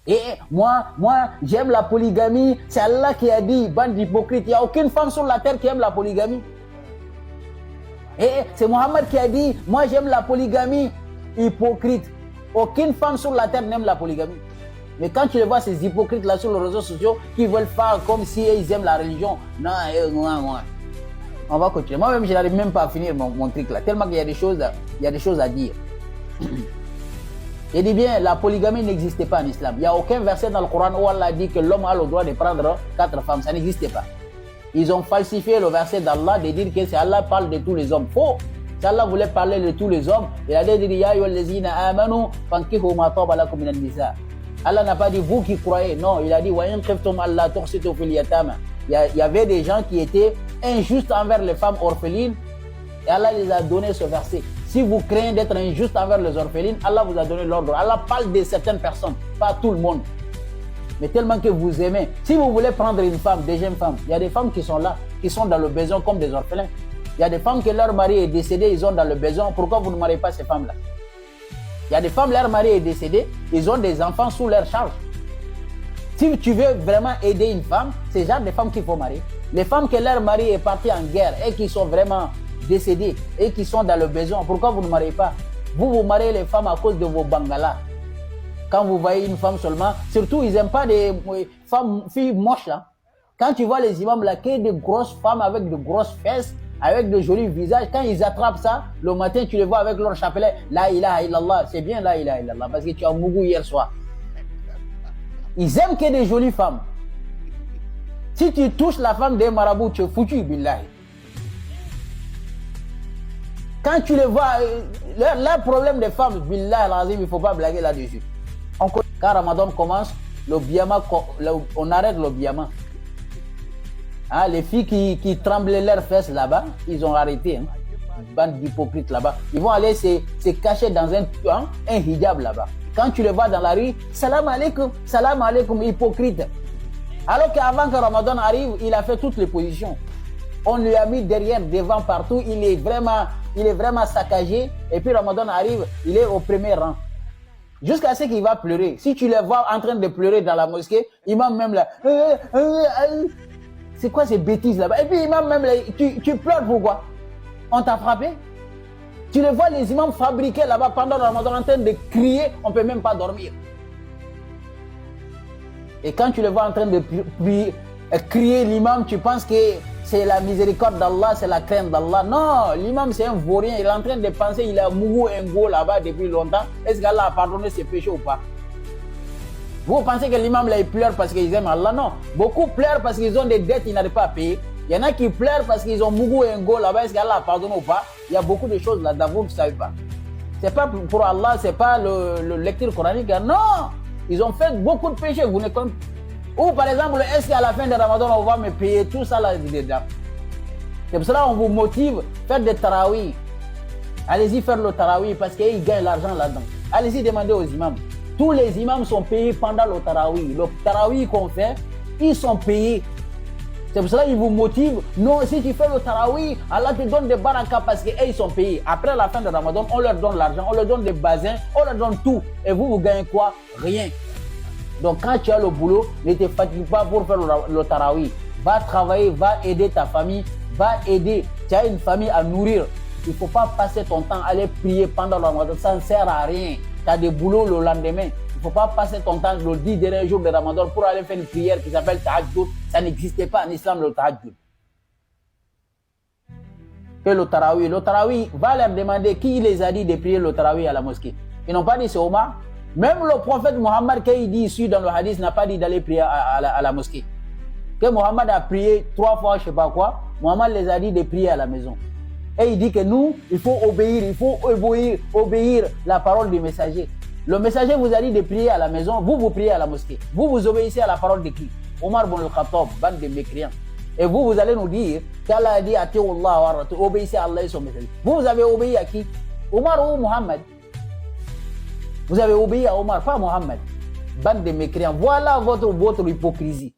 Et moi, j'aime la polygamie. C'est Allah qui a dit, bande d'hypocrites. Il n'y a aucune femme sur la terre qui aime la polygamie. Et c'est Mohammed qui a dit, moi j'aime la polygamie. Hypocrite. Aucune femme sur la terre n'aime la polygamie. Mais quand tu les vois, ces hypocrites-là sur les réseaux sociaux, qui veulent faire comme si ils aiment la religion. Non, on va continuer. Moi-même, je n'arrive même pas à finir mon truc là. Tellement qu'il y a des choses à dire. Je dis bien, la polygamie n'existait pas en islam. Il n'y a aucun verset dans le Coran où Allah dit que l'homme a le droit de prendre 4 femmes. Ça n'existait pas. Ils ont falsifié le verset d'Allah de dire que c'est Allah parle de tous les hommes. Faux. Si Allah voulait parler de tous les hommes, il a dit Ya ayyuhallazina amanu fankihu ma taba lakum minan nisa. Allah n'a pas dit vous qui croyez. Non, il a dit wa in khiftum alla tuqsitu fil yatama. Il y avait des gens qui étaient injustes envers les femmes orphelines et Allah les a donné ce verset. Si vous craignez d'être injuste envers les orphelines, Allah vous a donné l'ordre. Allah parle de certaines personnes, pas tout le monde. Mais tellement que vous aimez. Si vous voulez prendre une femme, deuxième femme, il y a des femmes qui sont là, qui sont dans le besoin comme des orphelins. Il y a des femmes que leur mari est décédé, ils ont dans le besoin. Pourquoi vous ne mariez pas ces femmes-là? Il y a des femmes, leur mari est décédé, ils ont des enfants sous leur charge. Si tu veux vraiment aider une femme, c'est le genre de femmes qu'il faut marier. Les femmes que leur mari est parti en guerre et qui sont vraiment décédées et qui sont dans le besoin, pourquoi vous ne mariez pas? Vous mariez les femmes à cause de vos bangalas. Quand vous voyez une femme seulement, surtout ils n'aiment pas des filles moches. Hein. Quand tu vois les imams là, qu'il y a de grosses femmes avec de grosses fesses, avec de jolis visages, quand ils attrapent ça, le matin tu les vois avec leur chapelet, la ilaha illallah, c'est bien la ilaha illallah, parce que tu as mougou hier soir. Ils aiment qu'il y ait des jolies femmes. Si tu touches la femme des marabouts, tu es foutu, billahi. Quand tu les vois, leur problème des femmes, billahi, il ne faut pas blaguer là-dessus. Quand Ramadan commence, le biyama, on arrête le biyama. Hein, les filles qui tremblaient leurs fesses là-bas, ils ont arrêté. Hein. Bande d'hypocrites là-bas. Ils vont aller se cacher dans un hijab là-bas. Quand tu les vois dans la rue, salam alaikum, hypocrite. Alors qu'avant que Ramadan arrive, il a fait toutes les positions. On lui a mis derrière, devant, partout. Il est vraiment saccagé. Et puis Ramadan arrive, il est au premier rang. Jusqu'à ce qu'il va pleurer. Si tu les vois en train de pleurer dans la mosquée, imam même là. C'est quoi ces bêtises là-bas? Et puis imam même là, tu pleures pourquoi? On t'a frappé? Tu les vois les imams fabriqués là-bas pendant le Ramadan en train de crier, on ne peut même pas dormir. Et quand tu les vois en train de crier l'imam, tu penses que c'est la miséricorde d'Allah, c'est la crainte d'Allah. Non, l'imam c'est un vaurien, il est en train de penser, il a mougou un go là-bas depuis longtemps. Est-ce qu'Allah a pardonné ses péchés ou pas? Vous pensez que l'imam là il pleure parce qu'ils aiment Allah? Non, beaucoup pleurent parce qu'ils ont des dettes qu'ils n'arrivent pas à payer. Il y en a qui pleurent parce qu'ils ont mougou un go là-bas. Est-ce qu'Allah a pardonné ou pas? Il y a beaucoup de choses là-dedans, vous ne savez pas. C'est pas pour Allah, c'est pas le lecture coranique. Non, ils ont fait beaucoup de péchés, vous ne connaissez pas. Ou par exemple, est-ce qu'à la fin de Ramadan, on va me payer tout ça là dedans? C'est pour cela qu'on vous motive, faites des tarawih. Allez-y faire le tarawih parce qu'ils gagnent l'argent là-dedans. Allez-y demander aux imams. Tous les imams sont payés pendant le tarawih. Le tarawih qu'on fait, ils sont payés. C'est pour cela qu'ils vous motivent. Non, si tu fais le tarawih, Allah te donne des barakas parce qu'ils sont payés. Après la fin de Ramadan, on leur donne l'argent, on leur donne des basins, on leur donne tout. Et vous gagnez quoi? Rien. Donc quand tu as le boulot, ne te fatigue pas pour faire le tarawih. Va travailler, va aider ta famille, va aider. Tu as une famille à nourrir. Il ne faut pas passer ton temps à aller prier pendant le Ramadan. Ça ne sert à rien. Tu as des boulots le lendemain. Il ne faut pas passer ton temps le 10 derniers jours de Ramadan pour aller faire une prière qui s'appelle Tahajjud. Ça n'existait pas en islam, le Tahajjud. Fais le tarawih. Le tarawih, va leur demander qui les a dit de prier le tarawih à la mosquée. Ils n'ont pas dit c'est Omar. Même le prophète Mohammed, quand il dit ici dans le hadith, n'a pas dit d'aller prier à la mosquée. Que Mohammed a prié 3 fois, je ne sais pas quoi, Mohammed les a dit de prier à la maison. Et il dit que nous, il faut obéir la parole du messager. Le messager vous a dit de prier à la maison, vous priez à la mosquée. Vous obéissez à la parole de qui? Omar ibn al-Khattab, bande de mécréants. Et vous allez nous dire qu'Allah a dit obéissez à Allah et son messager. Vous avez obéi à qui? Omar ou Mohammed? Vous avez obéi à Omar, pas Mohammed. Bande de mécréants. Voilà votre hypocrisie.